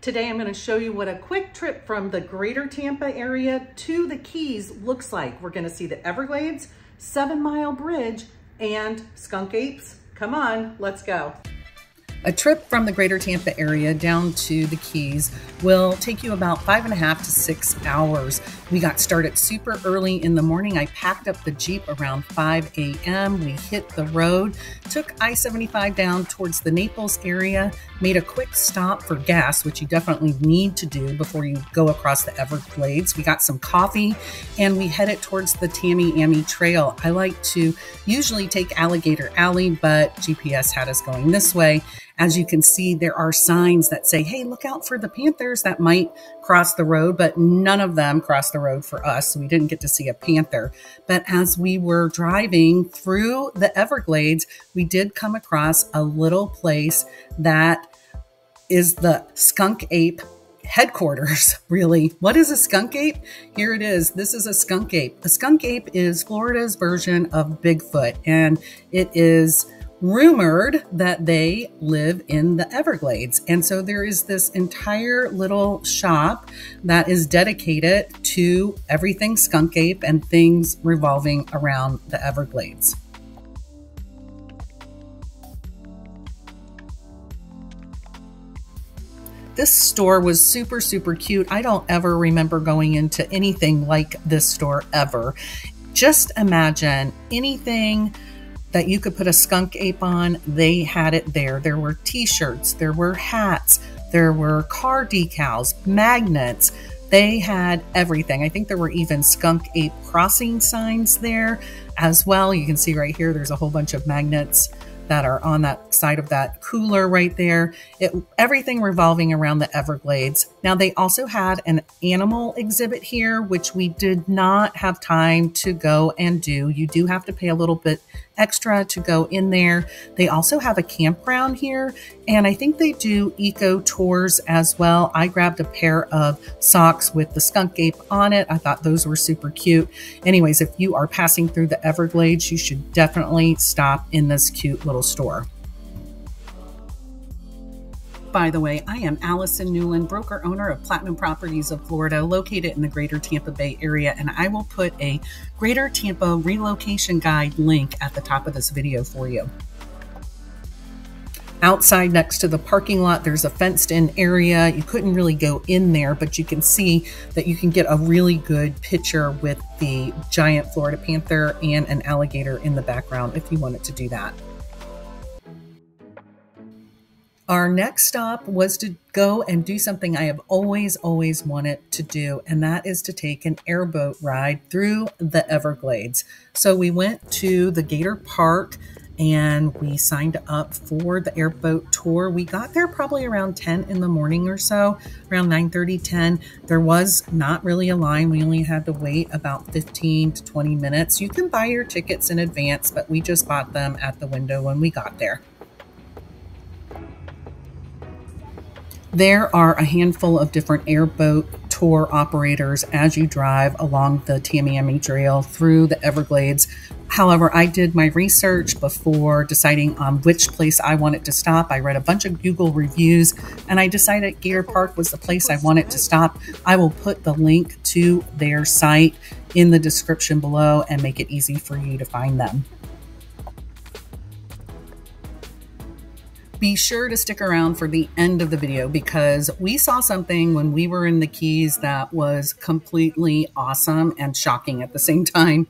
Today I'm going to show you what a quick trip from the Greater Tampa area to the Keys looks like. We're going to see the Everglades, 7 Mile Bridge, and Skunkapes. Come on, let's go. A trip from the Greater Tampa area down to the Keys will take you about 5.5 to 6 hours. We got started super early in the morning. I packed up the Jeep around 5 a.m. We hit the road, took I-75 down towards the Naples area, made a quick stop for gas, which you definitely need to do before you go across the Everglades. We got some coffee and we headed towards the Tamiami Trail. I like to usually take Alligator Alley, but GPS had us going this way. As you can see, there are signs that say, hey, look out for the panthers that might cross the road, but none of them crossed the road for us. So we didn't get to see a panther. But as we were driving through the Everglades, we did come across a little place that is the Skunkape Headquarters, really. What is a skunk ape? Here it is. This is a skunk ape. A skunk ape is Florida's version of Bigfoot, and it is rumored that they live in the Everglades. And so there is this entire little shop that is dedicated to everything Skunkape and things revolving around the Everglades. This store was super, super cute. I don't ever remember going into anything like this store ever. Just imagine anything that you could put a skunk ape on, they had it there. There were t-shirts, there were hats, there were car decals, magnets. They had everything. I think there were even skunk ape crossing signs there as well. You can see right here, there's a whole bunch of magnets that are on that side of that cooler right there. Everything revolving around the Everglades. Now they also had an animal exhibit here, which we did not have time to go and do. You do have to pay a little bit extra to go in there. They also have a campground here, and I think they do eco tours as well. I grabbed a pair of socks with the skunk ape on it. I thought those were super cute. Anyways, if you are passing through the Everglades, you should definitely stop in this cute little store. By the way, I am Allison Newland, broker owner of Platinum Properties of Florida, located in the Greater Tampa Bay area, and I will put a Greater Tampa relocation guide link at the top of this video for you. Outside next to the parking lot, there's a fenced in area. You couldn't really go in there, but you can see that you can get a really good picture with the giant Florida panther and an alligator in the background if you wanted to do that. Our next stop was to go and do something I have always wanted to do, and that is to take an airboat ride through the Everglades. So we went to the Gator Park and we signed up for the airboat tour. We got there probably around 10 in the morning or so, around 9:30, 10. There was not really a line. We only had to wait about 15 to 20 minutes. You can buy your tickets in advance, but we just bought them at the window when we got there. There are a handful of different airboat tour operators as you drive along the Tamiami Trail through the Everglades. However, I did my research before deciding on which place I wanted to stop. I read a bunch of Google reviews and I decided Gator Park was the place I wanted to stop. I will put the link to their site in the description below and make it easy for you to find them. Be sure to stick around for the end of the video because we saw something when we were in the Keys that was completely awesome and shocking at the same time.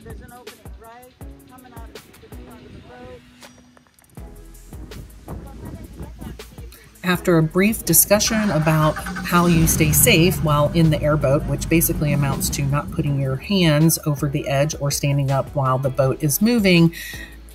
There's an opening right coming out of the front of the boat. After a brief discussion about how you stay safe while in the airboat, which basically amounts to not putting your hands over the edge or standing up while the boat is moving,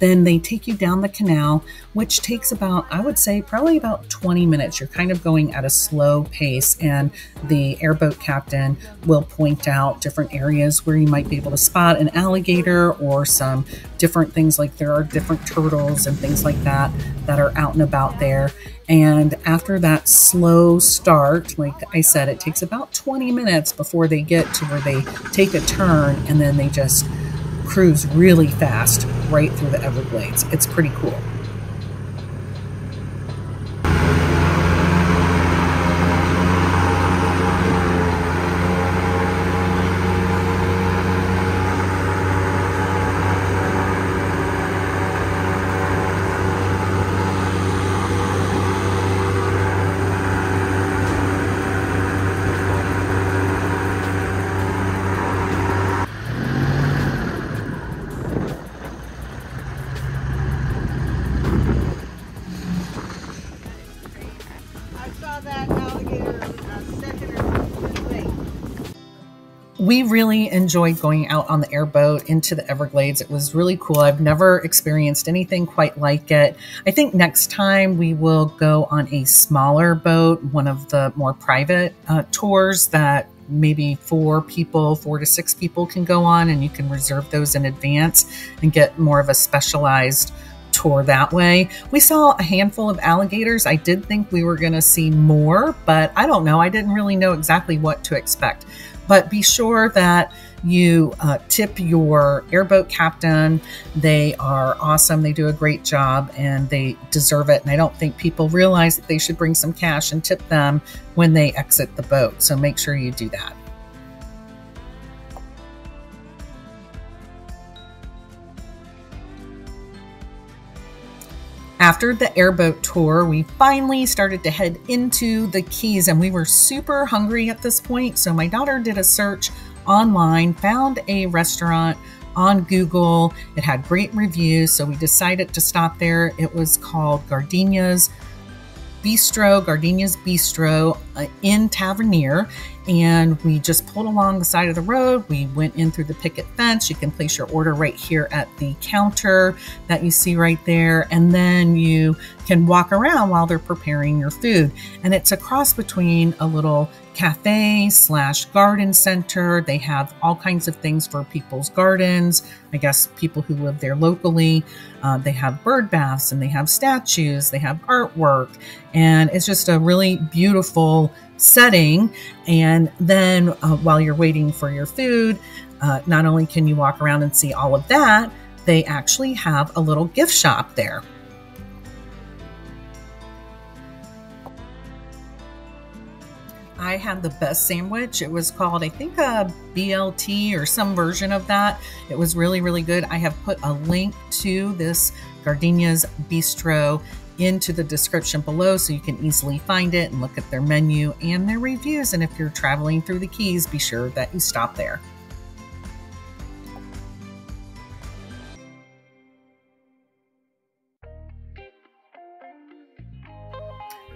Then they take you down the canal, which takes about, I would say, probably about 20 minutes. You're kind of going at a slow pace, and the airboat captain will point out different areas where you might be able to spot an alligator or some different things, like there are different turtles and things like that that are out and about there. And after that slow start, like I said, it takes about 20 minutes before they get to where they take a turn, and then they just cruise really fast right through the Everglades. It's pretty cool. We really enjoyed going out on the airboat into the Everglades. It was really cool. I've never experienced anything quite like it. I think next time we will go on a smaller boat, one of the more private tours that maybe 4 to 6 people can go on, and you can reserve those in advance and get more of a specialized tour that way. We saw a handful of alligators. I did think we were going to see more, but I don't know. I didn't really know exactly what to expect. But be sure that you tip your airboat captain. They are awesome. They do a great job and they deserve it. And I don't think people realize that they should bring some cash and tip them when they exit the boat. So make sure you do that. After the airboat tour, we finally started to head into the Keys, and we were super hungry at this point. So my daughter did a search online, found a restaurant on Google. It had great reviews, so we decided to stop there. It was called Gardenia's Bistro in Tavernier, and we just pulled along the side of the road. We went in through the picket fence. You can place your order right here at the counter that you see right there, and then you can walk around while they're preparing your food. And it's a cross between a little cafe / garden center. They have all kinds of things for people's gardens, I guess people who live there locally. They have bird baths, and they have statues, they have artwork, and it's just a really beautiful setting. And then while you're waiting for your food, not only can you walk around and see all of that, they actually have a little gift shop there. I had the best sandwich. It was called, I think, a BLT or some version of that. It was really, really good. I have put a link to this Gardenia's Bistro into the description below so you can easily find it and look at their menu and their reviews. And if you're traveling through the Keys, be sure that you stop there.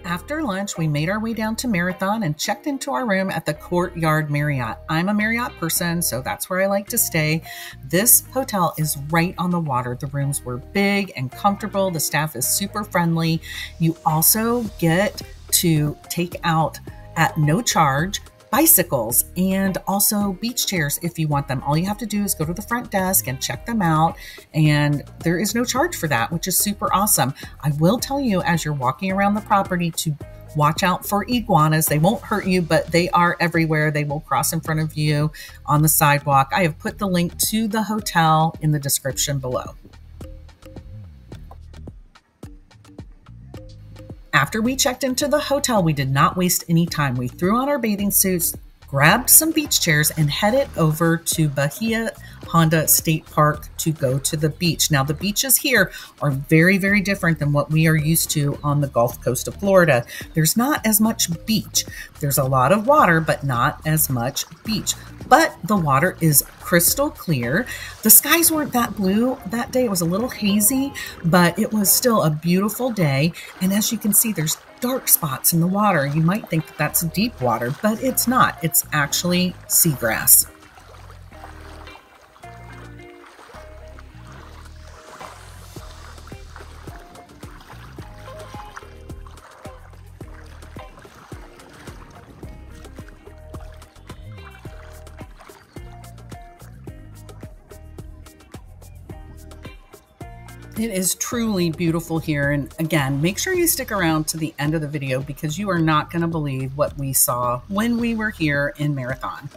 After lunch, we made our way down to Marathon and checked into our room at the Courtyard Marriott. I'm a Marriott person, so that's where I like to stay. This hotel is right on the water. The rooms were big and comfortable. The staff is super friendly. You also get to take out at no charge bicycles and also beach chairs if you want them. All you have to do is go to the front desk and check them out, and there is no charge for that, which is super awesome. I will tell you, as you're walking around the property, to watch out for iguanas. They won't hurt you, but they are everywhere. They will cross in front of you on the sidewalk. I have put the link to the hotel in the description below. After we checked into the hotel, we did not waste any time. We threw on our bathing suits, grabbed some beach chairs, and headed over to Bahia Honda State Park to go to the beach. Now, the beaches here are very, very different than what we are used to on the Gulf Coast of Florida. There's not as much beach. There's a lot of water, but not as much beach. But the water is crystal clear. The skies weren't that blue that day. It was a little hazy, but it was still a beautiful day. And as you can see, there's dark spots in the water. You might think that that's deep water, but it's not. It's actually seagrass. It is truly beautiful here. And again, make sure you stick around to the end of the video because you are not going to believe what we saw when we were here in Marathon.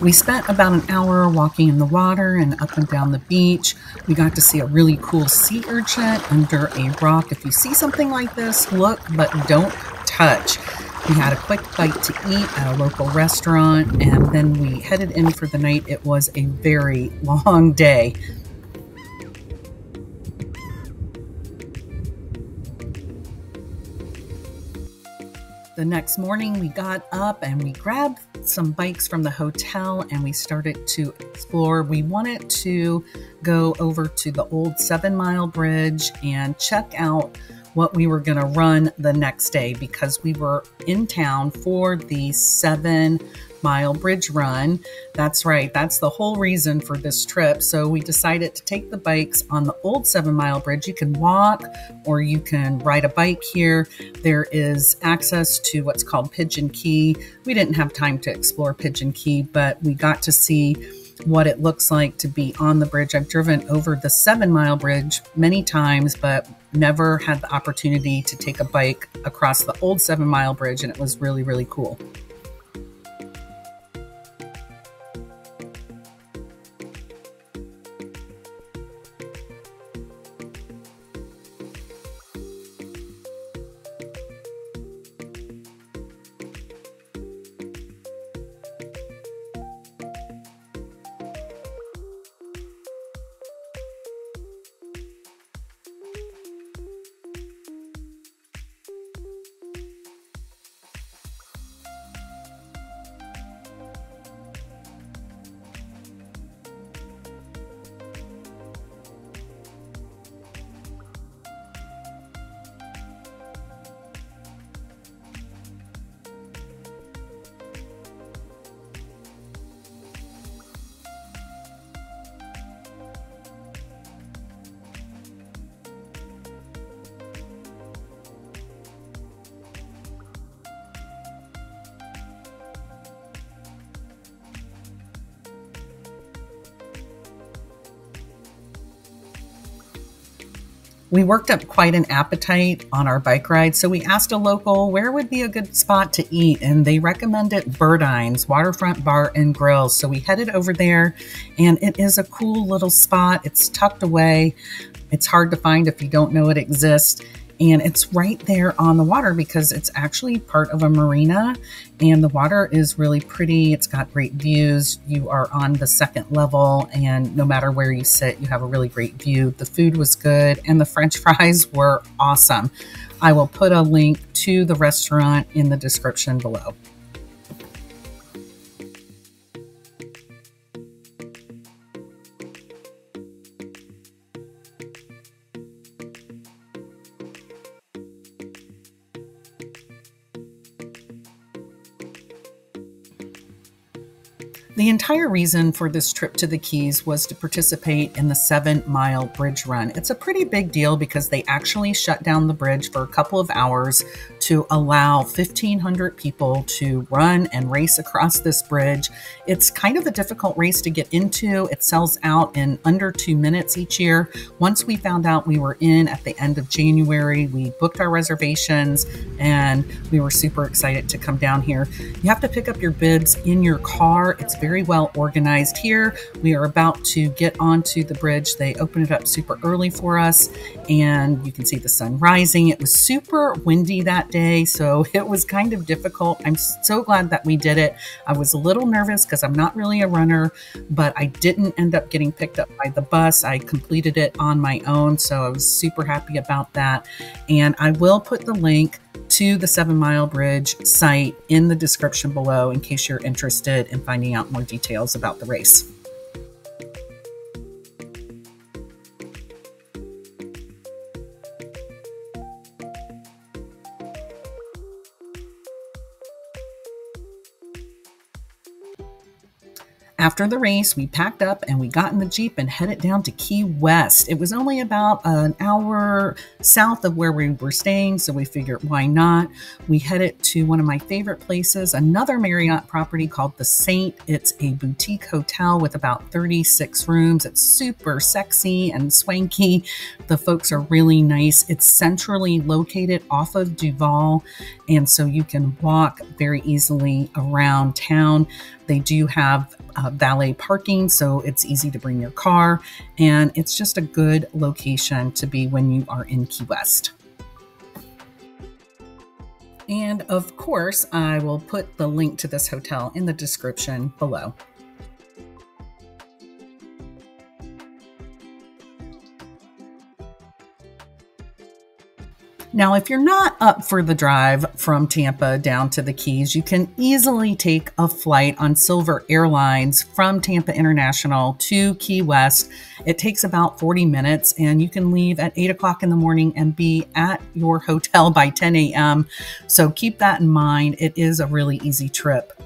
We spent about an hour walking in the water and up and down the beach. We got to see a really cool sea urchin under a rock. If you see something like this, look, but don't touch. We had a quick bite to eat at a local restaurant, and then we headed in for the night. It was a very long day. The next morning we got up and we grabbed some bikes from the hotel and we started to explore. We wanted to go over to the old 7 Mile Bridge and check out what we were going to run the next day because we were in town for the 7 Mile Bridge run. That's right. That's the whole reason for this trip. So we decided to take the bikes on the old 7 Mile Bridge. You can walk or you can ride a bike here. There is access to what's called Pigeon Key. We didn't have time to explore Pigeon Key, but we got to see what it looks like to be on the bridge. I've driven over the 7 Mile Bridge many times, but never had the opportunity to take a bike across the old 7 Mile Bridge, and it was really, really cool. We worked up quite an appetite on our bike ride, so we asked a local where would be a good spot to eat, and they recommended Birdine's Waterfront Bar and Grill. So we headed over there, and it is a cool little spot. It's tucked away. It's hard to find if you don't know it exists. And it's right there on the water because it's actually part of a marina and the water is really pretty. It's got great views. You are on the second level and no matter where you sit, you have a really great view. The food was good and the French fries were awesome. I will put a link to the restaurant in the description below. The entire reason for this trip to the Keys was to participate in the 7 Mile Bridge Run. It's a pretty big deal because they actually shut down the bridge for a couple of hours to allow 1,500 people to run and race across this bridge. It's kind of a difficult race to get into. It sells out in under 2 minutes each year. Once we found out we were in at the end of January, we booked our reservations and we were super excited to come down here. You have to pick up your bibs in your car. It's very well organized here. We are about to get onto the bridge. They opened it up super early for us and you can see the sun rising. It was super windy that day, so it was kind of difficult. I'm so glad that we did it. I was a little nervous because I'm not really a runner, but I didn't end up getting picked up by the bus. I completed it on my own, so I was super happy about that. And I will put the link to the 7 Mile Bridge site in the description below in case you're interested in finding out more details about the race. After the race, we packed up and we got in the Jeep and headed down to Key West. It was only about an hour south of where we were staying, so we figured why not. We headed to one of my favorite places, another Marriott property called the Saint. It's a boutique hotel with about 36 rooms. It's super sexy and swanky. The folks are really nice. It's centrally located off of Duval, and so you can walk very easily around town. They do have valet parking, so it's easy to bring your car, and it's just a good location to be when you are in Key West. And of course, I will put the link to this hotel in the description below. Now, if you're not up for the drive from Tampa down to the Keys, you can easily take a flight on Silver Airlines from Tampa International to Key West. It takes about 40 minutes, and you can leave at 8 o'clock in the morning and be at your hotel by 10 a.m. So keep that in mind. It is a really easy trip.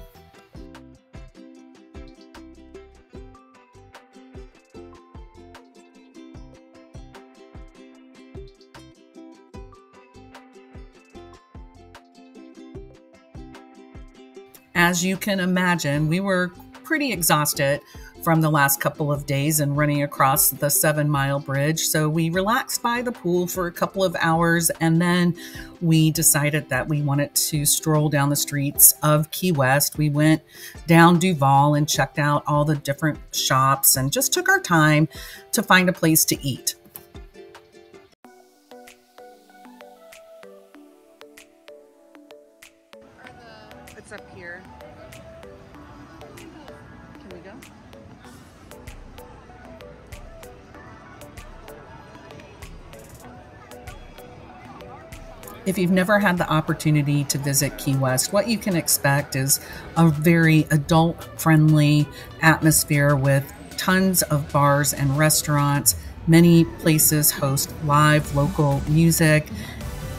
As you can imagine, we were pretty exhausted from the last couple of days and running across the 7-mile bridge. So we relaxed by the pool for a couple of hours, and then we decided that we wanted to stroll down the streets of Key West. We went down Duval and checked out all the different shops and just took our time to find a place to eat. It's up here. Can we go? If you've never had the opportunity to visit Key West, what you can expect is a very adult-friendly atmosphere with tons of bars and restaurants. Many places host live local music.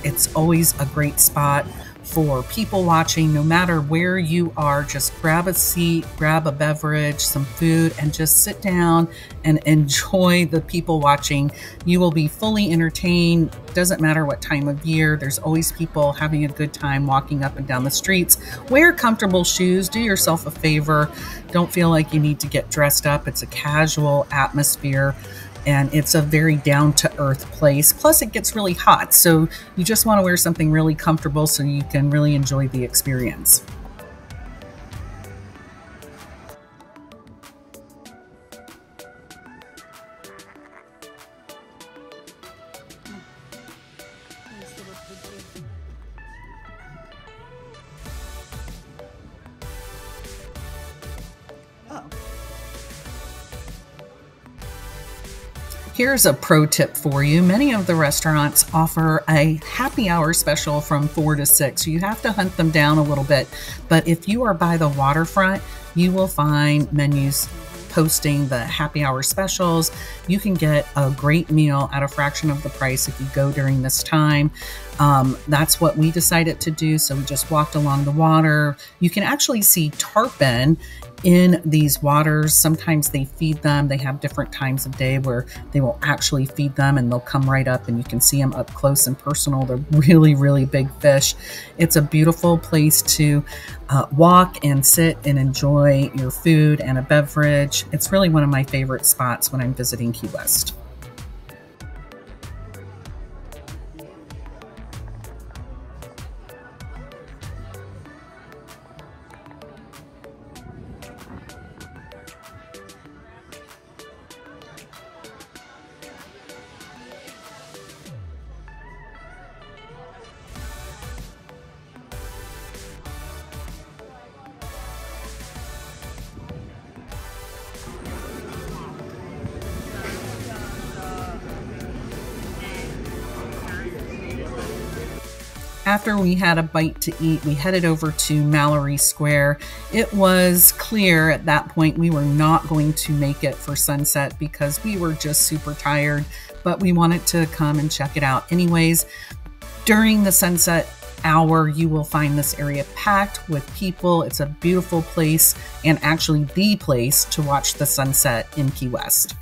It's always a great spot for people watching. No matter where you are, just grab a seat, grab a beverage, some food, and just sit down and enjoy the people watching. You will be fully entertained. Doesn't matter what time of year. There's always people having a good time walking up and down the streets. Wear comfortable shoes. Do yourself a favor. Don't feel like you need to get dressed up. It's a casual atmosphere, and it's a very down-to-earth place. Plus, it gets really hot, so you just want to wear something really comfortable so you can really enjoy the experience. Here's a pro tip for you. Many of the restaurants offer a happy hour special from 4 to 6. You have to hunt them down a little bit. But if you are by the waterfront, you will find menus posting the happy hour specials. You can get a great meal at a fraction of the price if you go during this time. That's what we decided to do. So we just walked along the water. You can actually see tarpon in these waters. Sometimes they feed them. They have different times of day where they will actually feed them, and they'll come right up and you can see them up close and personal. They're really, really big fish. It's a beautiful place to walk and sit and enjoy your food and a beverage. It's really one of my favorite spots when I'm visiting Key West. After we had a bite to eat, we headed over to Mallory Square. It was clear at that point we were not going to make it for sunset because we were just super tired, but we wanted to come and check it out anyways. During the sunset hour, you will find this area packed with people. It's a beautiful place, and actually the place to watch the sunset in Key West.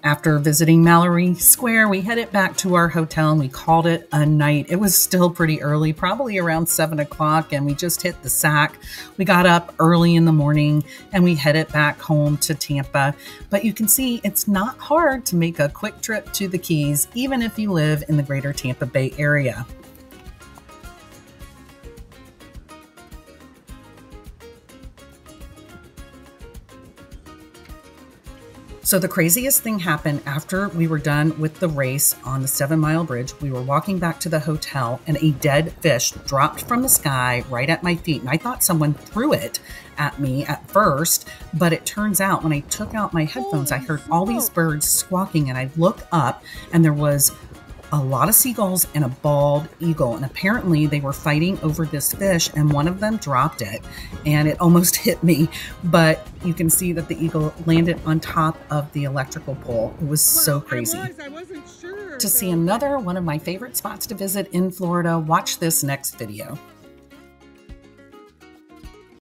After visiting Mallory Square, we headed back to our hotel and we called it a night. It was still pretty early, probably around 7 o'clock, and we just hit the sack. We got up early in the morning and we headed back home to Tampa. But you can see it's not hard to make a quick trip to the Keys, even if you live in the Greater Tampa Bay area. So the craziest thing happened after we were done with the race on the 7 Mile Bridge. We were walking back to the hotel and a dead fish dropped from the sky right at my feet. And I thought someone threw it at me at first, but it turns out when I took out my headphones, I heard all these birds squawking, and I looked up and there was a lot of seagulls and a bald eagle. And apparently they were fighting over this fish, and one of them dropped it and it almost hit me. But you can see that the eagle landed on top of the electrical pole. It was so crazy. I wasn't sure. To see another one of my favorite spots to visit in Florida, watch this next video.